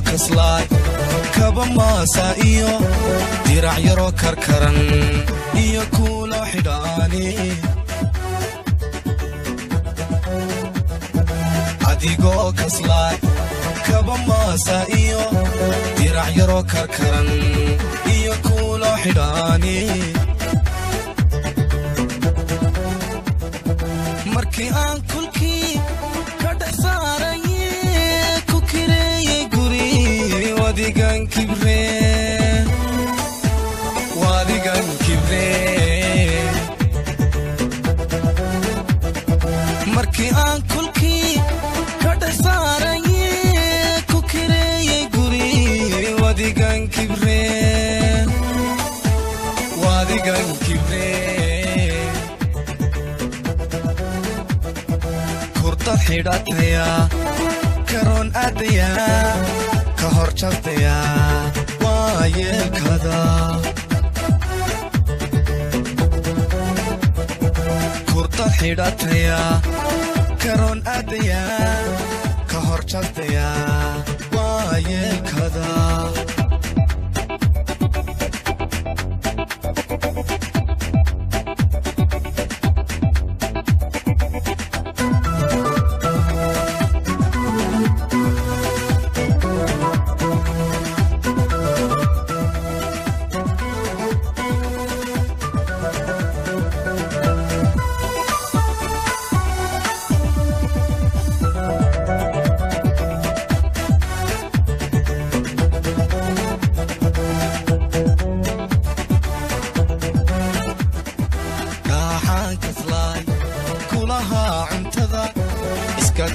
Kaslaay kaba maasa iyo dirac yaro karkaran iyo kuulo xidhaani adigoo Kaslaay kaba maasa iyo dirac yaro karkaran iyo kuulo xidhaani markii aan kulkii ka dhaxsaaray ku kireeyay guri wadigan kibre markii aan kulkii ka dhaxsaaray ku kireeyay guri wadigan kibre kurta xidhataya karoon aadaya ka hor jabtaya waa yeelkada kurta xidhataya karoon aadaya ka hor jabtaya waa yeelkada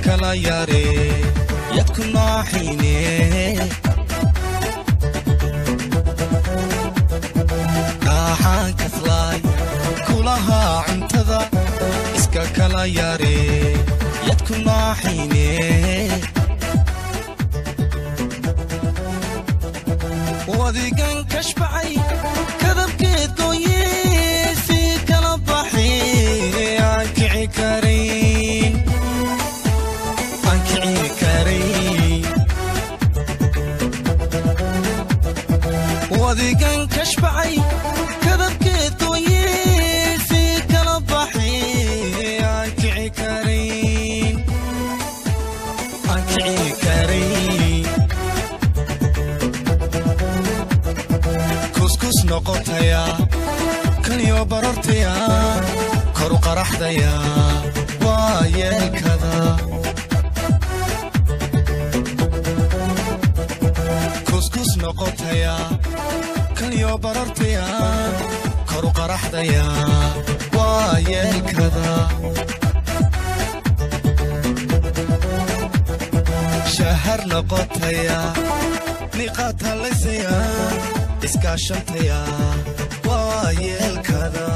kala yare yadku naaxine daaxaan Kaslaay kulaha cuntada iska kala yare yadku naaxine wadigan kashbacay kadabkeed gooyee si kala baxi aan kici karin wadigan kashbacay kadabkeed gooyee si kala baxi aan kici karin kuskus noqotaya kaliyo barortaya koru qaraxdaya waa yeelkada kuskus noqotaya kaliyo barortaya koru qaraxdaya waa yeelkada shahar noqotaya niqaata laysaya iskaashantaya waa yeelkada